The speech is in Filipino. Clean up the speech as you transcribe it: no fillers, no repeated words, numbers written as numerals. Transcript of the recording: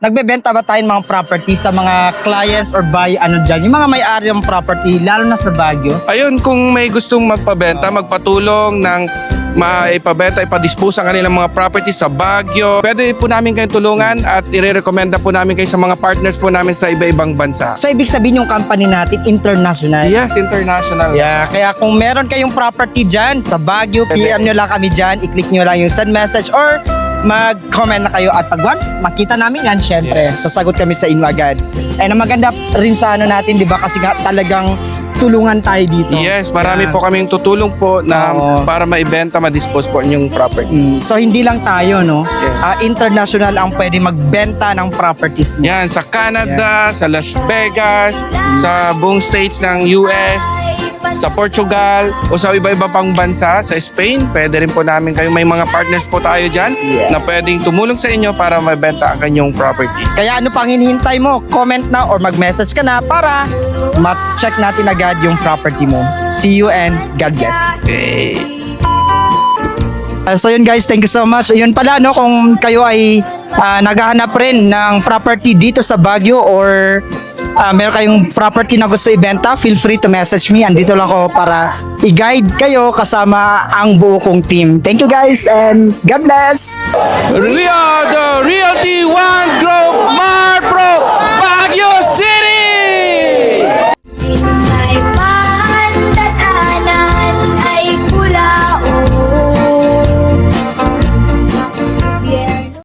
nagbebenta ba tayo ng mga property sa mga clients or buy dyan? Yung mga may-ari ng property, lalo na sa Baguio. Ayun, kung may gustong magpabenta, magpatulong ng maipabenta, ipadispose ang kanilang mga properties sa Baguio, pwede po namin kayong tulungan at i-recommenda po namin kayo sa mga partners po namin sa iba-ibang bansa. So, ibig sabihin yung company natin, international. Yes, international. Yeah, kaya kung meron kayong property dyan sa Baguio, PM nyo lang kami dyan, i-click nyo lang yung send message or mag-comment na kayo at pag once makita namin yan, syempre, sasagot kami sa inyo agad. And ang maganda rin sa natin, di ba, kasi nga talagang tulungan tayo dito. Yes, marami Yeah. po kaming tutulong po na para maibenta, ma-dispose po yung property. So hindi lang tayo, no? International ang pwede magbenta ng properties mo. Yan, sa Canada, sa Las Vegas, sa buong states ng US, sa Portugal, o sa iba-iba pang bansa, sa Spain, pwede rin po namin kayo. May mga partners po tayo dyan na pwedeng tumulong sa inyo para mabenta ang kanyang property. Kaya ano pang hinihintay mo? Comment na or mag-message ka na para ma-check natin agad yung property mo. See you and God bless. Okay. So yun guys, thank you so much. Yun pala, no, kung kayo ay naghahanap rin ng property dito sa Baguio or meron kayong property na gusto ibenta, feel free to message me. Andito lang ako para i-guide kayo kasama ang buo kong team. Thank you guys and God bless! The Realty One Group Mart Pro